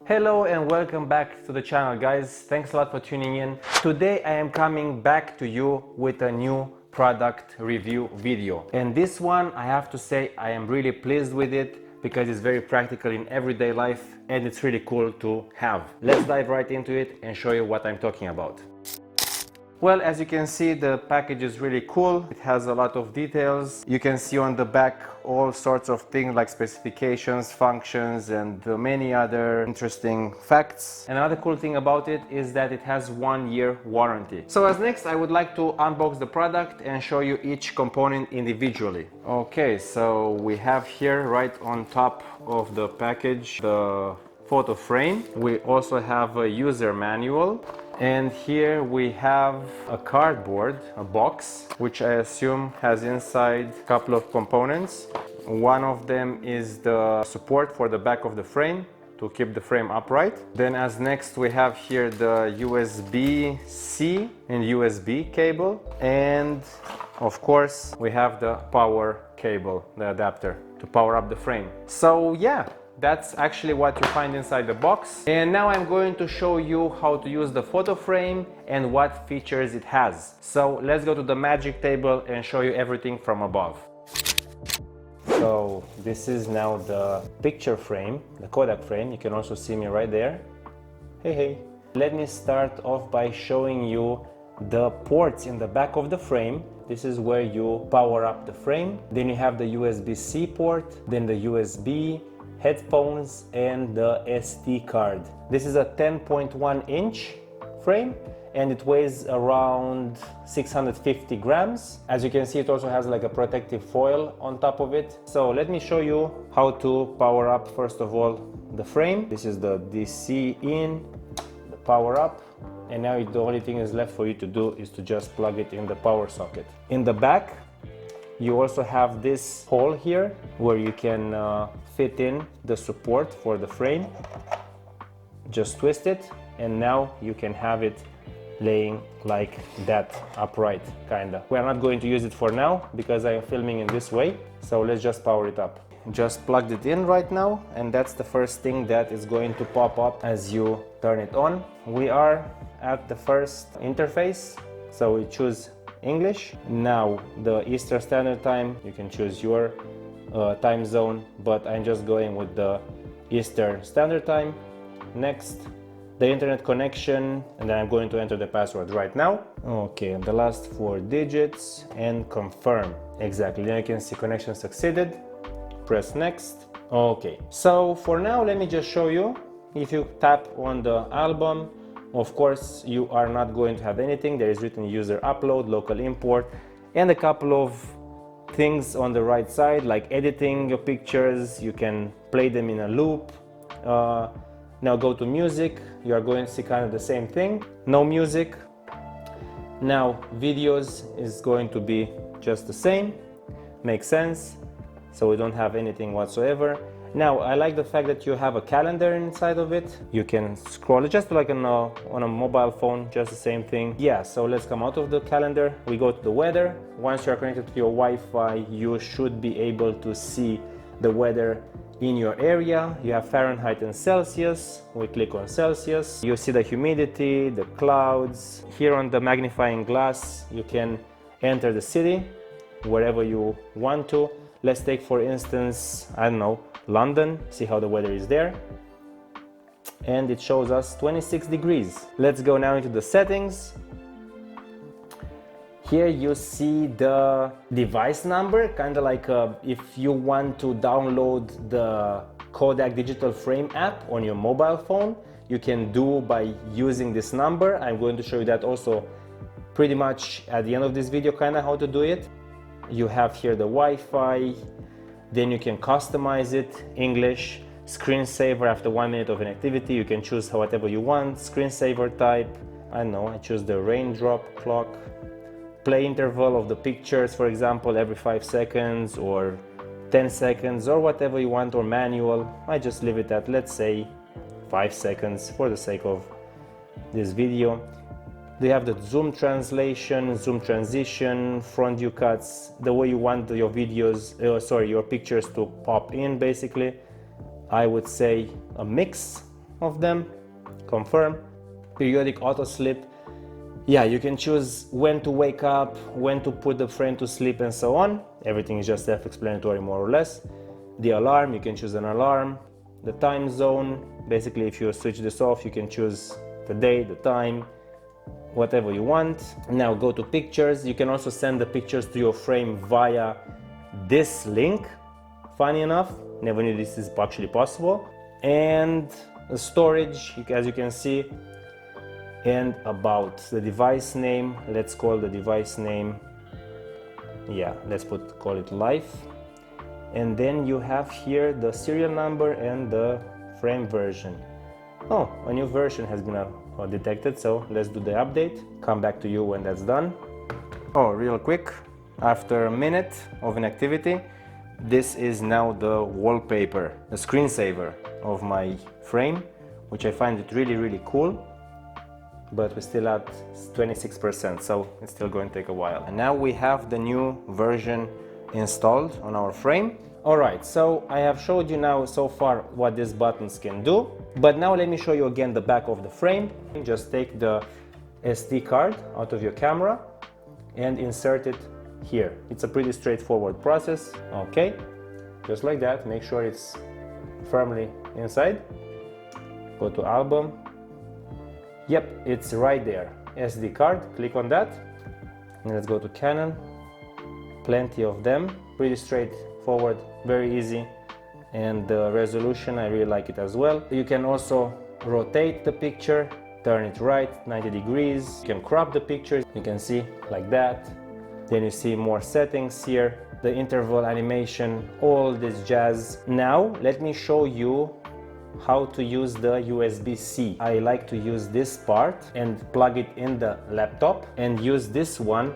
Hello and welcome back to the channel, guys. Thanks a lot for tuning in. Today I am coming back to you with a new product review video, and this one I have to say I am really pleased with it because it's very practical in everyday life and it's really cool to have. Let's dive right into it and show you what I'm talking about. Well, as you can see, the package is really cool. It has a lot of details. You can see on the back all sorts of things like specifications, functions, and many other interesting facts. Another cool thing about it is that it has 1-year warranty. So as next, I would like to unbox the product and show you each component individually. Okay, so we have here right on top of the package the photo frame. We also have a user manual. And here we have a cardboard, a box, which I assume has inside a couple of components. One of them is the support for the back of the frame to keep the frame upright. Then as next we have here the USB-C and USB cable. And of course we have the power cable, the adapter to power up the frame. So yeah. That's actually what you find inside the box. And now I'm going to show you how to use the photo frame and what features it has. So let's go to the magic table and show you everything from above. So this is now the picture frame, the Kodak frame. You can also see me right there. Hey. Let me start off by showing you the ports in the back of the frame. This is where you power up the frame. Then you have the USB-C port, then the USB, headphones, and the SD card. This is a 10.1 inch frame and it weighs around 650 grams. As you can see, it also has like a protective foil on top of it. So let me show you how to power up first of all the frame. This is the DC in, the power up, and now the only thing is left for you to do is to just plug it in the power socket. In the back you also have this hole here where you can fit in the support for the frame. Just twist it and now you can have it laying like that, upright kinda. We're not going to use it for now because I am filming in this way, so let's just power it up. Just plugged it in right now, and that's the first thing that is going to pop up as you turn it on. We are at the first interface, so we choose English. Now the Eastern Standard Time, you can choose your time zone, but I'm just going with the Eastern Standard Time. Next, the internet connection, and then I'm going to enter the password right now. Okay, the last 4 digits and confirm. Exactly, then you can see connection succeeded. Press next. Okay, so for now let me just show you. If you tap on the album, of course you are not going to have anything. There is written user upload, local import, and a couple of things on the right side like editing your pictures. You can play them in a loop. Now go to music. You are going to see kind of the same thing. No music. Now videos is going to be just the same. Makes sense. So we don't have anything whatsoever. Now I like the fact that you have a calendar inside of it. You can scroll it just like on a mobile phone, just the same thing. Yeah, so let's come out of the calendar. We go to the weather. Once you're connected to your Wi-Fi, you should be able to see the weather in your area. You have Fahrenheit and Celsius. We click on Celsius. You see the humidity, the clouds. Here on the magnifying glass, you can enter the city wherever you want to. Let's take, for instance, I don't know, London, see how the weather is there. And it shows us 26 degrees. Let's go now into the settings. Here you see the device number, kind of like if you want to download the Kodak Digital Frame app on your mobile phone, you can do by using this number. I'm going to show you that also pretty much at the end of this video, kind of how to do it. You have here the Wi-Fi, then you can customize it, English, screensaver after 1 minute of an activity. You can choose whatever you want, screensaver type, I don't know, I choose the raindrop clock, play interval of the pictures, for example, every 5 seconds or 10 seconds or whatever you want, or manual. I just leave it at, let's say, 5 seconds for the sake of this video. They have the zoom translation, zoom transition, front view cuts, the way you want your videos, your pictures to pop in basically. I would say a mix. of them, confirm, periodic auto sleep. Yeah, you can choose when to wake up, when to put the frame to sleep and so on. Everything is just self-explanatory more or less. The alarm, you can choose an alarm. The time zone, basically if you switch this off, you can choose the day, the time, whatever you want. Now go to pictures. You can also send the pictures to your frame via this link. Funny enough, never knew this is actually possible. And the storage, as you can see, and about the device name, let's call the device name, yeah, let's call it life. And then you have here the serial number and the frame version. Oh, a new version has been detected, so let's do the update. Come back to you when that's done. Oh, real quick, after a minute of inactivity, this is now the wallpaper, the screensaver of my frame, which I find it really cool. But we're still at 26%, so it's still going to take a while. And now we have the new version installed on our frame. Alright, so I have showed you now so far what these buttons can do, but now let me show you again the back of the frame. Just take the SD card out of your camera and insert it here. It's a pretty straightforward process. Okay, just like that. Make sure it's firmly inside. Go to album. Yep, it's right there. SD card, click on that. And let's go to Canon. Plenty of them, pretty straightforward, very easy. And the resolution, I really like it as well. You can also rotate the picture, turn it right, 90 degrees. You can crop the picture, you can see like that. Then you see more settings here, the interval animation, all this jazz. Now, let me show you how to use the USB-C. I like to use this part and plug it in the laptop and use this one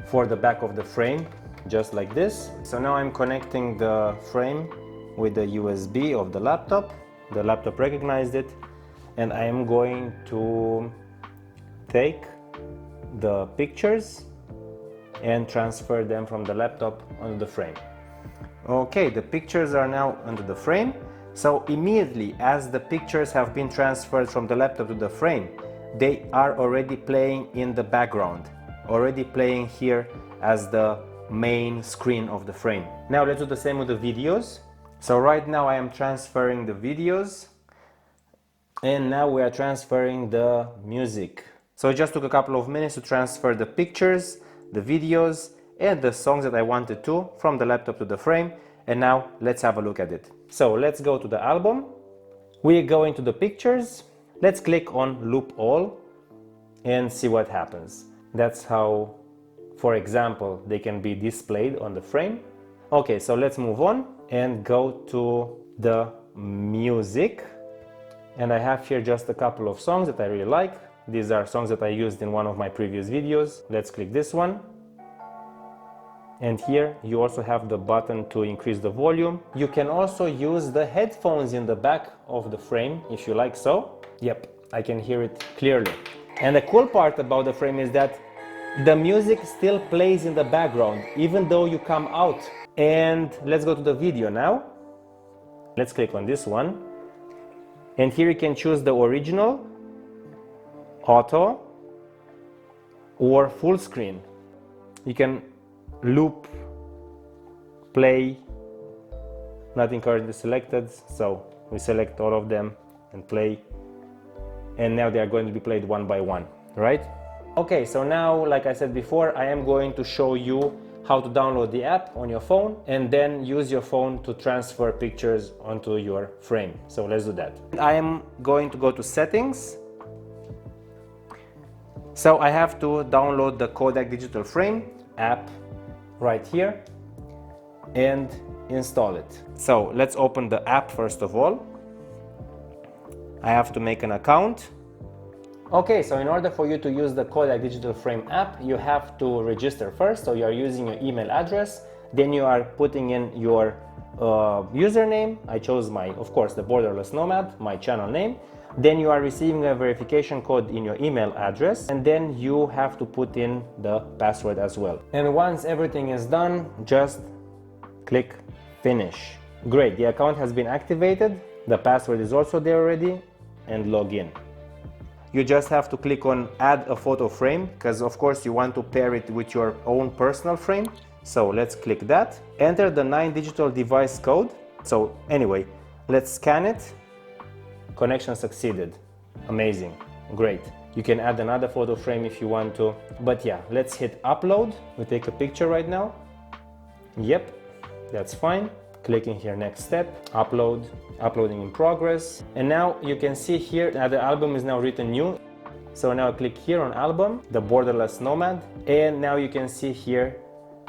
for the back of the frame, just like this. So now I'm connecting the frame with the USB of the laptop. The laptop recognized it, and I am going to take the pictures and transfer them from the laptop onto the frame. Okay, the pictures are now onto the frame. So immediately as the pictures have been transferred from the laptop to the frame, they are already playing in the background, already playing here as the main screen of the frame. Now let's do the same with the videos. So right now I am transferring the videos, and now we are transferring the music. So it just took a couple of minutes to transfer the pictures, the videos, and the songs that I wanted to from the laptop to the frame. And now let's have a look at it. So let's go to the album. We go into the pictures. Let's click on loop all and see what happens. That's how, for example, they can be displayed on the frame. Okay, so let's move on and go to the music. And I have here just a couple of songs that I really like. These are songs that I used in one of my previous videos. Let's click this one. And here you also have the button to increase the volume. You can also use the headphones in the back of the frame if you like so. Yep, I can hear it clearly. And the cool part about the frame is that the music still plays in the background even though you come out. And let's go to the video now. Let's click on this one. And here you can choose the original, auto, or full screen. You can loop, play, nothing currently selected, so we select all of them and play, and now they are going to be played one by one, right? Okay, so now, like I said before, I am going to show you how to download the app on your phone and then use your phone to transfer pictures onto your frame. So let's do that. I am going to go to settings. So I have to download the Kodak Digital Frame app right here and install it. So let's open the app first of all. I have to make an account. Okay, so in order for you to use the Kodak Digital Frame app, you have to register first. So you are using your email address, then you are putting in your username. I chose of course, the Borderless Nomad, my channel name. Then you are receiving a verification code in your email address, and then you have to put in the password as well. And once everything is done, just click finish. Great, the account has been activated. The password is also there already. and log in. You just have to click on add a photo frame, because of course you want to pair it with your own personal frame. So let's click that. Enter the 9-digital device code. So anyway, let's scan it. Connection succeeded. Amazing. Great. You can add another photo frame if you want to. But yeah, let's hit upload. We take a picture right now. Yep, that's fine. Clicking here, next step, upload, uploading in progress. And now you can see here that the album is now written new. So now click here on album, the borderless nomad. And now you can see here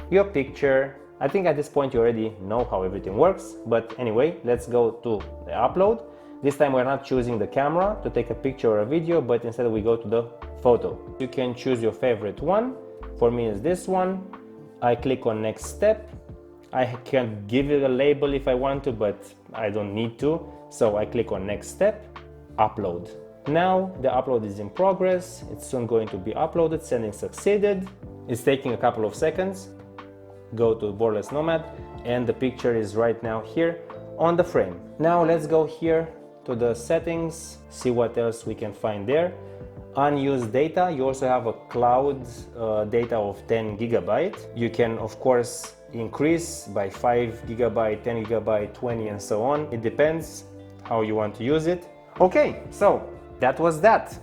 your picture. I think at this point you already know how everything works. But anyway, let's go to the upload. This time we're not choosing the camera to take a picture or a video, but instead we go to the photo. You can choose your favorite one. For me is this one. I click on next step. I can give it a label if I want to, but I don't need to. So I click on next step, upload. Now the upload is in progress. It's soon going to be uploaded. Sending succeeded. It's taking a couple of seconds. Go to borderless nomad and the picture is right now here on the frame. Now let's go here to the settings, see what else we can find there. Unused data. You also have a cloud data of 10 gigabyte. You can of course increase by 5 gigabyte, 10 gigabyte, 20 and so on. It depends how you want to use it. Okay, so that was that.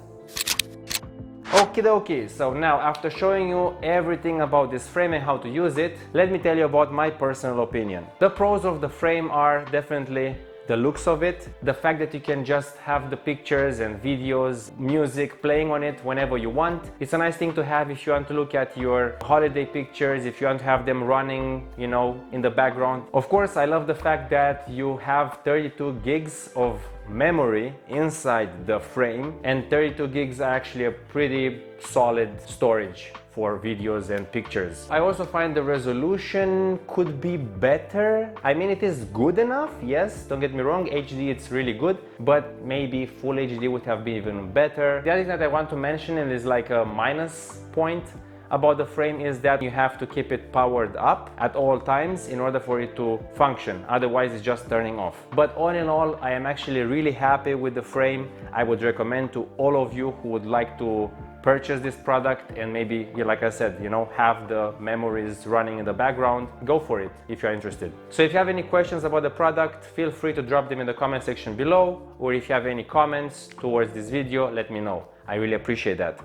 Okie dokie, so now after showing you everything about this frame and how to use it, let me tell you about my personal opinion. The pros of the frame are definitely the looks of it, the fact that you can just have the pictures and videos, music playing on it whenever you want. It's a nice thing to have if you want to look at your holiday pictures, if you want to have them running, you know, in the background. Of course, I love the fact that you have 32 gigs of memory inside the frame, and 32 gigs are actually a pretty solid storage for videos and pictures. I also find the resolution could be better. I mean, it is good enough, yes, don't get me wrong, HD it's really good, but maybe full HD would have been even better. The other thing that I want to mention, and is like a minus point about the frame, is that you have to keep it powered up at all times in order for it to function, otherwise it's just turning off. But all in all, I am actually really happy with the frame. I would recommend to all of you who would like to purchase this product and maybe, like I said, you know, have the memories running in the background, go for it if you're interested. So if you have any questions about the product, feel free to drop them in the comment section below, or if you have any comments towards this video, let me know. I really appreciate that.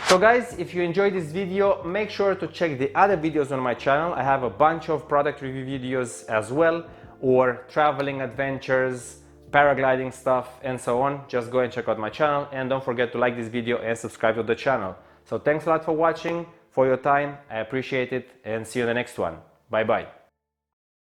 So guys, if you enjoyed this video, make sure to check the other videos on my channel. I have a bunch of product review videos as well, or traveling adventures, paragliding stuff and so on. Just go and check out my channel, and don't forget to like this video and subscribe to the channel. So thanks a lot for watching, for your time. I appreciate it, and see you in the next one. Bye bye.